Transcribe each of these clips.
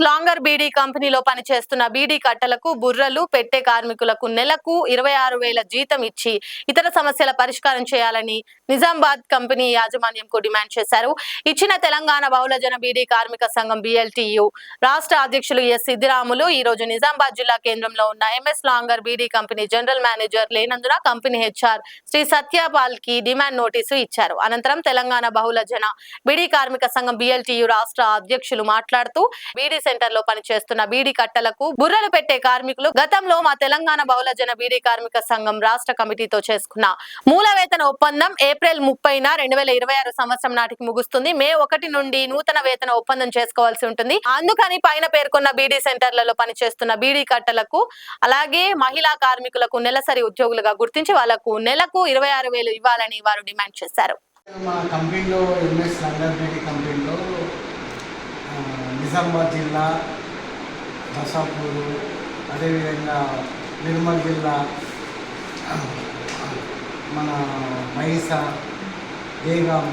Longer beedi కంపెనీలో పనిచేస్తున్న బీడీ కట్టలకు బుర్రలు పెట్టే కార్మికులకు నెలకు 26,000 జీతం ఇచ్చి ఇతర సమస్యల పరిష్కారం చేయాలని నిజామాబాద్ కంపెనీ యాజమాన్యంకు డిమాండ్ చేశారు. ఇచ్చిన తెలంగాణ బహుళజన బీడీ కార్మిక సంఘం BLTU రాష్ట్ర అధ్యక్షులు ఎస్ సిద్దిరాములు ఈ రోజు నిజామాబాద్ జిల్లా కేంద్రంలో ఉన్న MS Langar Beedi company general manager లేనందున కంపెనీ HR శ్రీ సత్యపాల్ కి డిమాండ్ నోటీసు ఇచ్చారు. అనంతరం తెలంగాణ బహుళజన బీడీ కార్మిక సంఘం BLTU రాష్ట్ర అధ్యక్షులు మాట్లాడుతూ బీడీ సెంటర్ లో పనిచేస్తున్న బీడీ కట్టలకు బుర్రలు పెట్టే కార్మికులు గతంలో మా తెలంగాణ బహుళజన బీడీ కార్మిక సంఘం రాష్ట్ర కమిటీతో చేసుకున్న మూల వేతన ఒప్పందం ఏప్రిల్ 30న 2026 సంవత్సరం నాటికి ముగుస్తుంది. మే 1 నుండి నూతన వేతన ఒప్పందం చేసుకోవాల్సి ఉంటుంది. అందుకని పైన పేర్కొన్న బీడీ సెంటర్లలో పనిచేస్తున్న బీడీ కట్టలకు అలాగే మహిళా కార్మికులకు నెలసరి ఉద్యోగులుగా గుర్తించి వాళ్లకు నెలకు 26,000 ఇవ్వాలని వారు డిమాండ్ చేశారు. మా కంపెనీలో MS లాంగర్ బీడీ కంపెనీలో నిజామాబాద్ జిల్లా బసాపూరు, అదేవిధంగా నిర్మల్ జిల్లా, మన మైసా, దేగాం,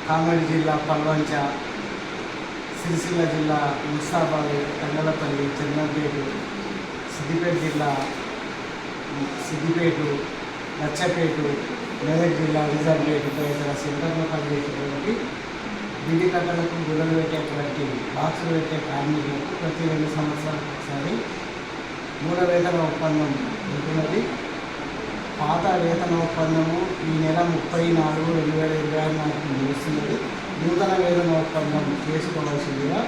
కామారెడ్డి జిల్లా పల్వంచ, సిరిసిల్ల జిల్లా ముస్తాబాద్, కండలపల్లి, చెన్నపేట, సిద్దిపేట జిల్లా సిద్దిపేట, నచ్చపేట, మెదక్ జిల్లా నిజాంపేట తదితర సెంటర్లో పనిచేసేటువంటి బీడీ కట్టలకు బుర్రలు పెట్టేటువంటి బాక్సులు పెట్టే కార్మికులకు ప్రతి 2 సంవత్సరాలకు ఒకసారి మూల వేతన ఒప్పందం ఉంటున్నది. పాత వేతన ఒప్పందము ఈ నెల 30/4/2026 నాటికి ముగుస్తున్నది. నూతన వేతన ఒప్పందం చేసుకోవాల్సిందిగా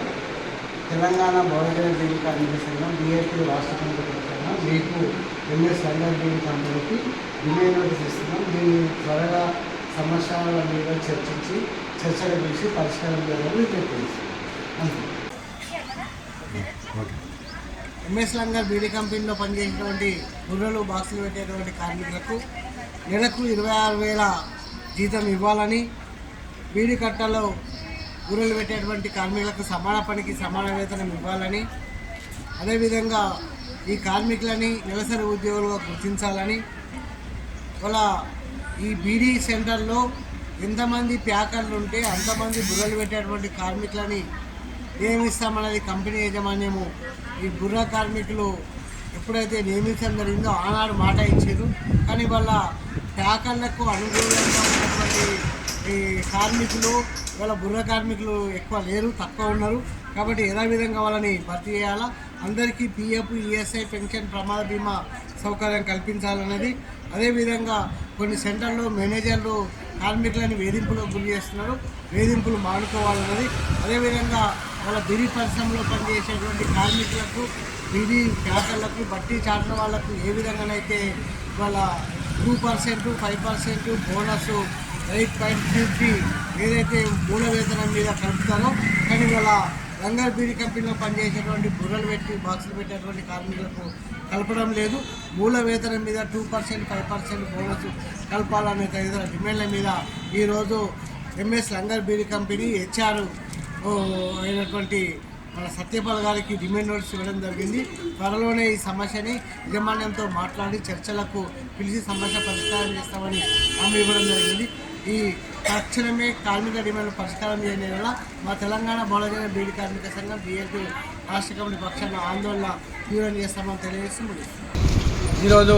తెలంగాణ బహుళజన బీడీ కార్మిక సంఘం BLTU రాష్ట్ర కమిటీ పక్షాన మీకు MS లాంగర్ బీడీ కంపెనీకి డిమాండ్ నోటీస్ ఇస్తున్నాం. దీన్ని త్వరగా సమస్యల మీద చర్చించి చర్చలు పిలిచి పరిష్కారం చేయాలని తెలియజేస్తున్నాం. MS లాంగర్ బీడీ కంపెనీలో పనిచేసేటువంటి బుర్రలు బాక్సులు పెట్టేటువంటి కార్మికులకు నెలకు 26,000 జీతం ఇవ్వాలని, బీడీ కట్టలో బుర్రలు పెట్టేటువంటి కార్మికులకు సమాన పనికి సమాన వేతనం ఇవ్వాలని, అదేవిధంగా ఈ కార్మికులని నెలసరి ఉద్యోగులుగా గుర్తించాలని, వాళ్ళ ఈ బీడీ సెంటర్లో ఎంతమంది ప్యాకర్లు ఉంటే అంతమంది బుర్రలు పెట్టేటువంటి కార్మికులని నియమిస్తామన్నది కంపెనీ యాజమాన్యము. ఈ బుర్ర కార్మికులు ఎప్పుడైతే నియమించడం జరిగిందో ఆనాడు మాట ఇచ్చారు. కానీ వాళ్ళ ప్యాకర్లకు అనుకూలంగా ఉన్నటువంటి ఈ కార్మికులు వాళ్ళ బుర్ర కార్మికులు ఎక్కువ లేరు, తక్కువ ఉన్నారు. కాబట్టి యథావిధంగా వాళ్ళని భర్తీ చేయాలా, అందరికీ PF, ESI, పెన్షన్, ప్రమాద బీమా సౌకర్యం కల్పించాలన్నది. అదేవిధంగా కొన్ని సెంటర్లో మేనేజర్లు కార్మికులను వేధింపులకు గురి చేస్తున్నారు, వేధింపులు మానుకోవాలన్నది. అదేవిధంగా వాళ్ళ బీడీ పరిశ్రమలో పనిచేసేటువంటి కార్మికులకు, బీడీ ప్యాకర్లకు, బట్టి చాటుల వాళ్ళకు ఏ విధంగానైతే వాళ్ళ 2%, 5% బోనస్, 8.50 ఏదైతే మూల వేతనం మీద కలుపుతారో, కానీ వాళ్ళ లాంగర్ బీడీ కంపెనీలో పనిచేసేటువంటి బుర్రలు పెట్టి బాక్సులు పెట్టేటువంటి కార్మికులకు కలపడం లేదు. మూల వేతనం మీద 2%, 5% బోనస్ కలపాలనే తదితర డిమాండ్ల మీద ఈరోజు MS Langar Beedi company HR అయినటువంటి మన సత్యపాల్ గారికి డిమాండ్ నోటీస్ ఇవ్వడం జరిగింది. త్వరలోనే ఈ సమస్యని యాజమాన్యంతో మాట్లాడి చర్చలకు పిలిచి సమస్య పరిష్కారం చేస్తామని హామీ ఇవ్వడం జరిగింది. ఈ తక్షణమే కార్మిక డిమాండ్ పరిష్కారం చేయని వల్ల మా తెలంగాణ బహుళజన బీడీ కార్మిక సంఘం BLTU రాష్ట్ర కమిటీ పక్షాన ఆందోళన తీవ్రం చేస్తామని తెలియజేస్తుంది. ఈరోజు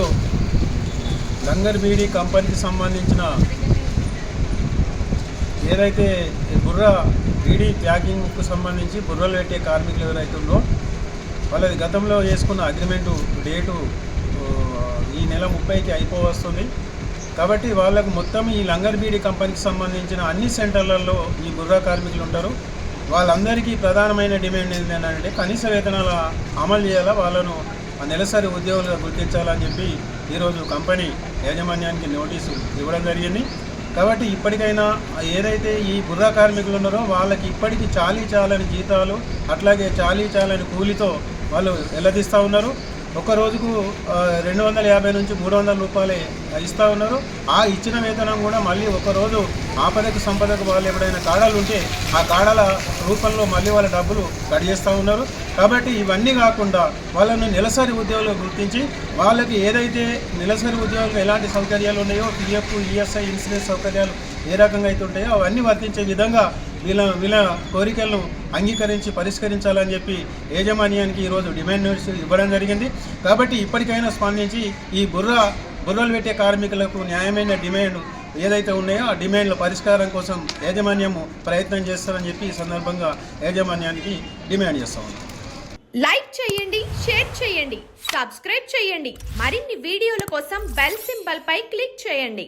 లాంగర్ బీడీ కంపెనీకి సంబంధించిన ఏదైతే బుర్ర బీడీ ప్యాకింగ్కు సంబంధించి బుర్రలు పెట్టే కార్మికులు ఎవరైతే ఉందో వాళ్ళది గతంలో చేసుకున్న అగ్రిమెంటు డేటు ఈ నెల 30కి అయిపోవస్తుంది. కాబట్టి వాళ్ళకు మొత్తం ఈ లాంగర్ బీడీ కంపెనీకి సంబంధించిన అన్ని సెంటర్లలో ఈ బుర్ర కార్మికులు ఉంటారు. వాళ్ళందరికీ ప్రధానమైన డిమాండ్ ఏంటంటే కనీస వేతనాల అమలు చేయాలా, వాళ్ళను నెలసరి ఉద్యోగులుగా గుర్తించాలని చెప్పి ఈరోజు కంపెనీ యాజమాన్యానికి నోటీసు ఇవ్వడం జరిగింది. కాబట్టి ఇప్పటికైనా ఏదైతే ఈ బుర్ర కార్మికులు ఉన్నారో వాళ్ళకి ఇప్పటికీ చాలని జీతాలు, అట్లాగే చాలని కూలితో వాళ్ళు వెల్లదీస్తూ ఉన్నారు. ఒక రోజుకు 250 నుంచి 300 రూపాయలే ఇస్తూ ఉన్నారు. ఆ ఇచ్చిన వేతనం కూడా మళ్ళీ ఒకరోజు ఆపదకు సంపదకు వాళ్ళు ఎప్పుడైనా కాడాలు ఉంటే ఆ కాడాల రూపంలో మళ్ళీ వాళ్ళ డబ్బులు కట్ చేస్తూ ఉన్నారు. కాబట్టి ఇవన్నీ కాకుండా వాళ్ళను నెలసరి ఉద్యోగులు గుర్తించి వాళ్ళకి ఏదైతే నెలసరి ఉద్యోగులకు ఎలాంటి సౌకర్యాలు ఉన్నాయో పిఎఫ్, ఈఎస్ఐ, ఇన్సూరెన్స్ సౌకర్యాలు ఏ రకంగా అయితే ఉంటాయో అవన్నీ వర్తించే విధంగా వీళ్ళ కోరికలను అంగీకరించి పరిష్కరించాలని చెప్పి యాజమాన్యానికి ఈరోజు డిమాండ్ నోటీస్ ఇవ్వడం జరిగింది. కాబట్టి ఇప్పటికైనా స్పందించి ఈ బుర్రలు పెట్టే కార్మికులకు న్యాయమైన డిమాండ్ ఏదైతే ఉన్నాయో ఆ డిమాండ్ల పరిష్కారం కోసం యాజమాన్యము ప్రయత్నం చేస్తారని చెప్పి ఈ సందర్భంగా యాజమాన్యానికి డిమాండ్ చేస్తా ఉన్నాం. లైక్ చేయండి, షేర్ చేయండి, సబ్స్క్రైబ్ చేయండి. మరిన్ని వీడియోల కోసం బెల్ సింబల్ పై క్లిక్ చేయండి.